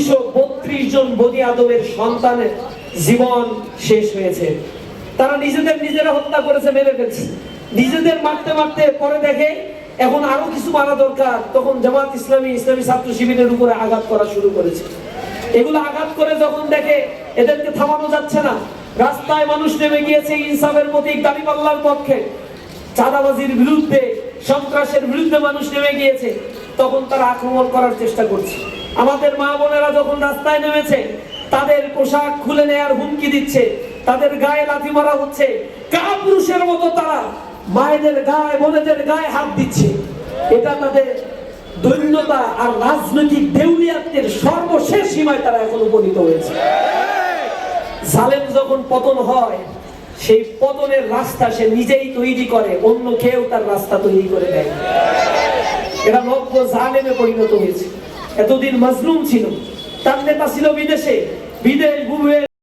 232 জন বনি আদমের সন্তানের জীবন শেষ হয়েছে। তারা নিজেরা হত্যা করেছে, মেরে ফেলছে। নিজেদের মারতে মারতে পরে দেখে এখন আরো কিছু মারা দরকার, তখন জামাত ইসলামী ছাত্র শিবিরের উপরে আঘাত করা শুরু করেছে। এগুলো আঘাত করে যখন দেখে এদেরকে থামানো যাচ্ছে না, রাস্তায় মানুষ নেমে গিয়েছে ইনসাফের প্রতীক দাঁড়িপাল্লার পক্ষে, চাঁদাবাজির বিরুদ্ধে, সন্ত্রাসের বিরুদ্ধে মানুষ নেমে গিয়েছে, তখন তারা আক্রমণ করার চেষ্টা করছে। আমাদের মা বোনেরা যখন রাস্তায় নেমেছে, তাদের পোশাক খুলে নেয়ার হুমকি দিচ্ছে, তাদের গায়ে লাথি মারা হচ্ছে, কাপুরুষের মতো তারা মায়েদের গায়ে, বোনেদের গায়ে হাত দিচ্ছে। এটা তাদের দৈন্যতা আর রাজনৈতিক দেউলিয়াতের সর্বশেষ সীমায় তারা এখন উপনীত হয়েছে। জালেম যখন পতন হয়, সেই পতনের রাস্তা সে নিজেই তৈরি করে, অন্য কেউ তার রাস্তা তৈরি করে দেয়। এরা নব্য জালেমে পরিণত হয়েছে। এতদিন মাজলুম ছিল, তার নেতা ছিল বিদেশে, বিদেশ